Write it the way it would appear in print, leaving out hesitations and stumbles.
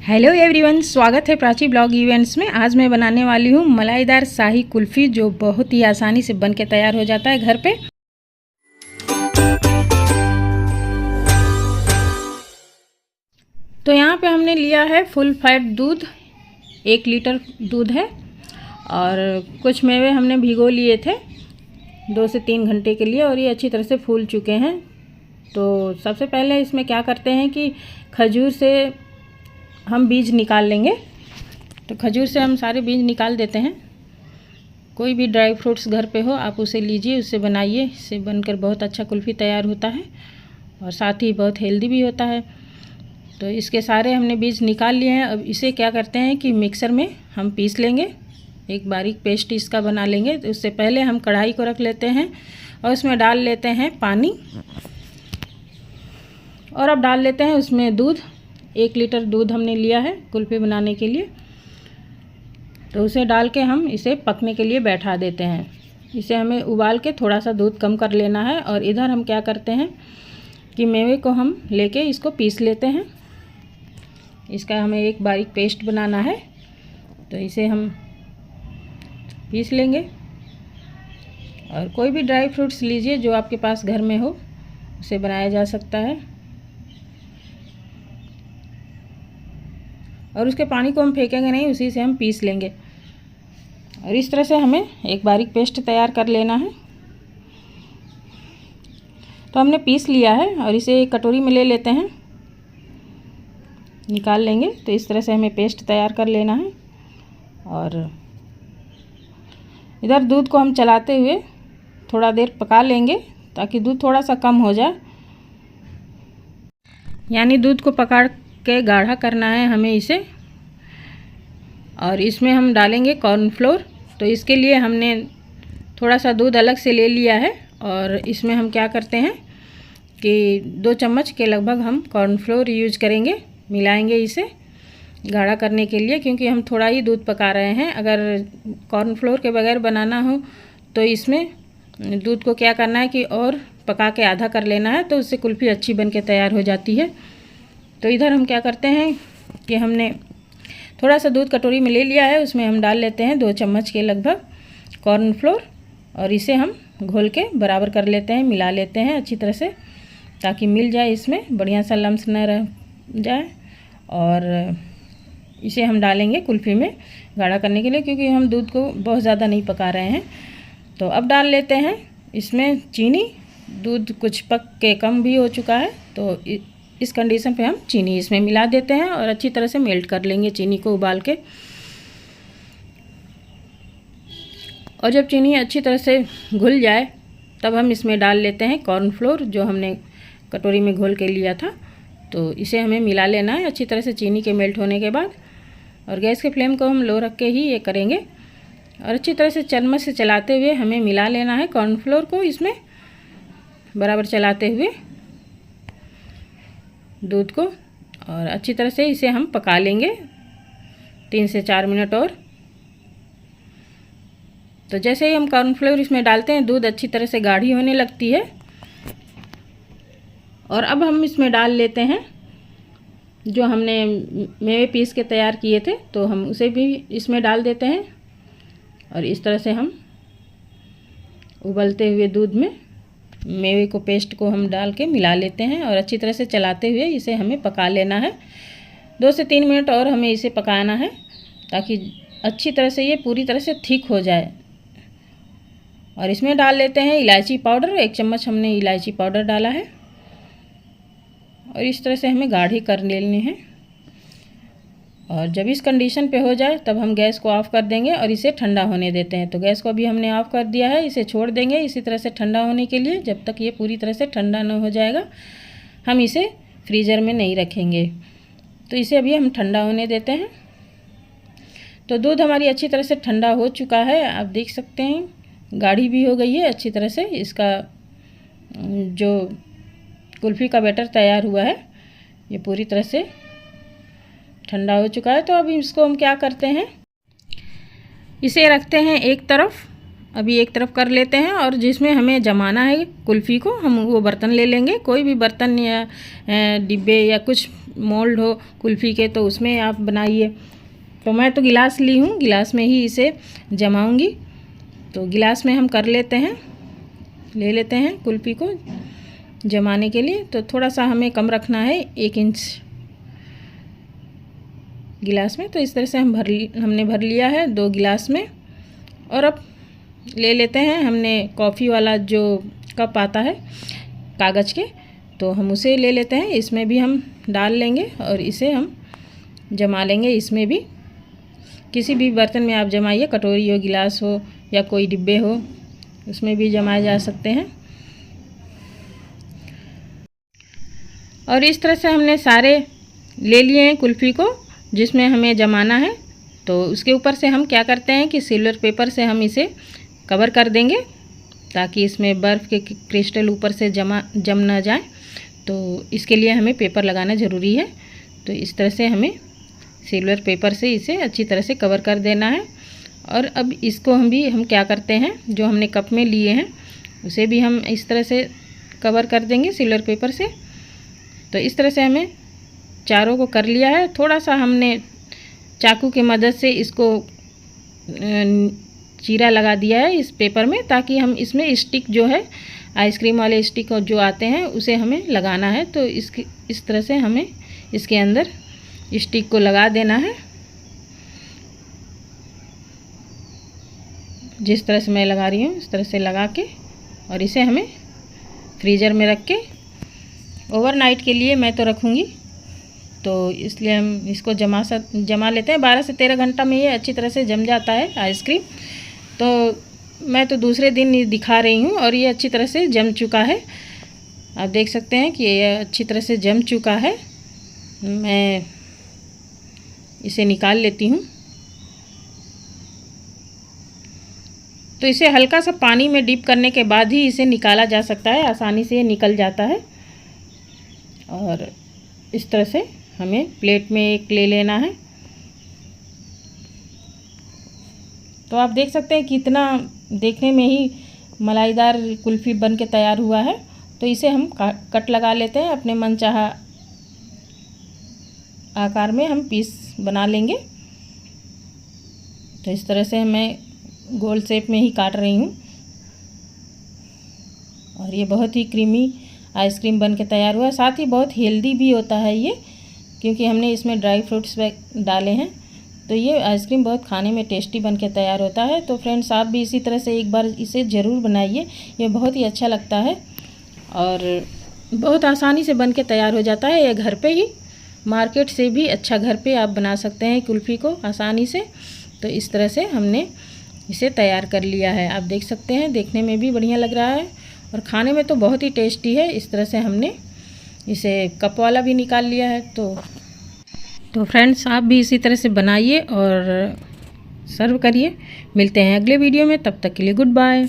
Hello everyone, स्वागत है Prachi blog events में। आज मैं बनाने वाली हूँ मलाईदार शाही कुल्फ़ी, जो बहुत ही आसानी से बन के तैयार हो जाता है घर पे। तो यहाँ पे हमने लिया है फुल फैट दूध, 1 लीटर दूध है, और कुछ मेवे हमने भिगो लिए थे 2 से 3 घंटे के लिए, और ये अच्छी तरह से फूल चुके हैं। तो सबसे पहले इसमें क्या करते हैं कि खजूर से हम बीज निकाल लेंगे। तो खजूर से हम सारे बीज निकाल देते हैं। कोई भी ड्राई फ्रूट्स घर पे हो आप उसे लीजिए, उससे बनाइए। इससे बनकर बहुत अच्छा कुल्फ़ी तैयार होता है और साथ ही बहुत हेल्दी भी होता है। तो इसके सारे हमने बीज निकाल लिए हैं। अब इसे क्या करते हैं कि मिक्सर में हम पीस लेंगे, एक बारीक पेस्ट इसका बना लेंगे। तो उससे पहले हम कढ़ाई को रख लेते हैं और उसमें डाल लेते हैं पानी, और अब डाल लेते हैं उसमें दूध। 1 लीटर दूध हमने लिया है कुल्फ़ी बनाने के लिए। तो उसे डाल के हम इसे पकने के लिए बैठा देते हैं। इसे हमें उबाल के थोड़ा सा दूध कम कर लेना है। और इधर हम क्या करते हैं कि मेवे को हम लेके इसको पीस लेते हैं। इसका हमें एक बारीक पेस्ट बनाना है, तो इसे हम पीस लेंगे। और कोई भी ड्राई फ्रूट्स लीजिए जो आपके पास घर में हो, उसे बनाया जा सकता है। और उसके पानी को हम फेंकेंगे नहीं, उसी से हम पीस लेंगे। और इस तरह से हमें एक बारीक पेस्ट तैयार कर लेना है। तो हमने पीस लिया है और इसे एक कटोरी में ले लेते हैं, निकाल लेंगे। तो इस तरह से हमें पेस्ट तैयार कर लेना है। और इधर दूध को हम चलाते हुए थोड़ा देर पका लेंगे, ताकि दूध थोड़ा सा कम हो जाए। यानी दूध को पका के गाढ़ा करना है हमें इसे। और इसमें हम डालेंगे कॉर्नफ्लोर। तो इसके लिए हमने थोड़ा सा दूध अलग से ले लिया है, और इसमें हम क्या करते हैं कि 2 चम्मच के लगभग हम कॉर्नफ्लोर यूज करेंगे, मिलाएंगे इसे गाढ़ा करने के लिए, क्योंकि हम थोड़ा ही दूध पका रहे हैं। अगर कॉर्नफ्लोर के बगैर बनाना हो तो इसमें दूध को क्या करना है कि और पका के आधा कर लेना है, तो उससे कुल्फ़ी अच्छी बन के तैयार हो जाती है। तो इधर हम क्या करते हैं कि हमने थोड़ा सा दूध कटोरी में ले लिया है, उसमें हम डाल लेते हैं 2 चम्मच के लगभग कॉर्नफ्लोर, और इसे हम घोल के बराबर कर लेते हैं, मिला लेते हैं अच्छी तरह से, ताकि मिल जाए, इसमें बढ़िया सा लम्स न रह जाए। और इसे हम डालेंगे कुल्फ़ी में गाढ़ा करने के लिए, क्योंकि हम दूध को बहुत ज़्यादा नहीं पका रहे हैं। तो अब डाल लेते हैं इसमें चीनी। दूध कुछ पक के कम भी हो चुका है, तो इस कंडीशन पे हम चीनी इसमें मिला देते हैं और अच्छी तरह से मेल्ट कर लेंगे चीनी को उबाल के। और जब चीनी अच्छी तरह से घुल जाए, तब हम इसमें डाल लेते हैं कॉर्नफ्लोर, जो हमने कटोरी में घोल के लिया था। तो इसे हमें मिला लेना है अच्छी तरह से चीनी के मेल्ट होने के बाद। और गैस के फ्लेम को हम लो रख के ही ये करेंगे। और अच्छी तरह से चम्मच से चलाते हुए हमें मिला लेना है कॉर्नफ्लोर को, इसमें बराबर चलाते हुए दूध को। और अच्छी तरह से इसे हम पका लेंगे 3 से 4 मिनट और। तो जैसे ही हम कॉर्नफ्लोर इसमें डालते हैं, दूध अच्छी तरह से गाढ़ी होने लगती है। और अब हम इसमें डाल लेते हैं जो हमने मेवे पीस के तैयार किए थे, तो हम उसे भी इसमें डाल देते हैं। और इस तरह से हम उबलते हुए दूध में मेवे को, पेस्ट को हम डाल के मिला लेते हैं, और अच्छी तरह से चलाते हुए इसे हमें पका लेना है। 2 से 3 मिनट और हमें इसे पकाना है, ताकि अच्छी तरह से ये पूरी तरह से थिक हो जाए। और इसमें डाल लेते हैं इलायची पाउडर। 1 चम्मच हमने इलायची पाउडर डाला है। और इस तरह से हमें गाढ़ी कर लेनी है। और जब इस कंडीशन पे हो जाए, तब हम गैस को ऑफ़ कर देंगे और इसे ठंडा होने देते हैं। तो गैस को अभी हमने ऑफ़ कर दिया है, इसे छोड़ देंगे इसी तरह से ठंडा होने के लिए। जब तक ये पूरी तरह से ठंडा न हो जाएगा, हम इसे फ्रीज़र में नहीं रखेंगे। तो इसे अभी हम ठंडा होने देते हैं। तो दूध हमारी अच्छी तरह से ठंडा हो चुका है, आप देख सकते हैं, गाढ़ी भी हो गई है अच्छी तरह से। इसका जो कुल्फ़ी का बैटर तैयार हुआ है, ये पूरी तरह से ठंडा हो चुका है। तो अब इसको हम क्या करते हैं, इसे रखते हैं एक तरफ। अभी एक तरफ कर लेते हैं और जिसमें हमें जमाना है कुल्फ़ी को हम वो बर्तन ले लेंगे। कोई भी बर्तन या डिब्बे या कुछ मोल्ड हो कुल्फ़ी के तो उसमें आप बनाइए। तो मैं तो गिलास ली हूँ, गिलास में ही इसे जमाऊँगी। तो गिलास में हम कर लेते हैं, ले लेते हैं कुल्फ़ी को जमाने के लिए। तो थोड़ा सा हमें कम रखना है, 1 इंच गिलास में। तो इस तरह से हमने भर लिया है 2 गिलास में। और अब ले लेते हैं हमने कॉफ़ी वाला जो कप आता है कागज़ के, तो हम उसे ले लेते हैं। इसमें भी हम डाल लेंगे और इसे हम जमा लेंगे। इसमें भी किसी भी बर्तन में आप जमाइए, कटोरी हो, गिलास हो या कोई डिब्बे हो, उसमें भी जमाए जा सकते हैं। और इस तरह से हमने सारे ले लिए हैं कुल्फ़ी को जिसमें हमें जमाना है। तो उसके ऊपर से हम क्या करते हैं कि सिल्वर पेपर से हम इसे कवर कर देंगे ताकि इसमें बर्फ़ के क्रिस्टल ऊपर से जम ना जाए। तो इसके लिए हमें पेपर लगाना ज़रूरी है। तो इस तरह से हमें सिल्वर पेपर से इसे अच्छी तरह से कवर कर देना है। और अब इसको हम क्या करते हैं, जो हमने कप में लिए हैं उसे भी हम इस तरह से कवर कर देंगे सिल्वर पेपर से। तो इस तरह से हमें चारों को कर लिया है। थोड़ा सा हमने चाकू की मदद से इसको चीरा लगा दिया है इस पेपर में, ताकि हम इसमें स्टिक जो है आइसक्रीम वाले स्टिक जो आते हैं उसे हमें लगाना है। तो इस तरह से हमें इसके अंदर स्टिक को लगा देना है, जिस तरह से मैं लगा रही हूँ इस तरह से लगा के। और इसे हमें फ्रीज़र में रख के ओवरनाइट के लिए मैं तो रखूँगी। तो इसलिए हम इसको जमा लेते हैं। 12 से 13 घंटा में ये अच्छी तरह से जम जाता है आइसक्रीम। तो मैं तो दूसरे दिन दिखा रही हूँ और ये अच्छी तरह से जम चुका है। आप देख सकते हैं कि ये अच्छी तरह से जम चुका है। मैं इसे निकाल लेती हूँ। तो इसे हल्का सा पानी में डिप करने के बाद ही इसे निकाला जा सकता है, आसानी से ये निकल जाता है। और इस तरह से हमें प्लेट में एक ले लेना है। तो आप देख सकते हैं कितना देखने में ही मलाईदार कुल्फ़ी बन के तैयार हुआ है। तो इसे हम कट लगा लेते हैं, अपने मनचाहा आकार में हम पीस बना लेंगे। तो इस तरह से मैं गोल शेप में ही काट रही हूँ। और ये बहुत ही क्रीमी आइसक्रीम बन के तैयार हुआ है। साथ ही बहुत हेल्दी भी होता है ये, क्योंकि हमने इसमें ड्राई फ्रूट्स डाले हैं। तो ये आइसक्रीम बहुत खाने में टेस्टी बन के तैयार होता है। तो फ्रेंड्स, आप भी इसी तरह से एक बार इसे ज़रूर बनाइए, ये बहुत ही अच्छा लगता है और बहुत आसानी से बन के तैयार हो जाता है। ये घर पे ही, मार्केट से भी अच्छा घर पे आप बना सकते हैं कुल्फ़ी को आसानी से। तो इस तरह से हमने इसे तैयार कर लिया है। आप देख सकते हैं देखने में भी बढ़िया लग रहा है और खाने में तो बहुत ही टेस्टी है। इस तरह से हमने इसे कप वाला भी निकाल लिया है। तो फ्रेंड्स, आप भी इसी तरह से बनाइए और सर्व करिए। मिलते हैं अगले वीडियो में, तब तक के लिए गुड बाय।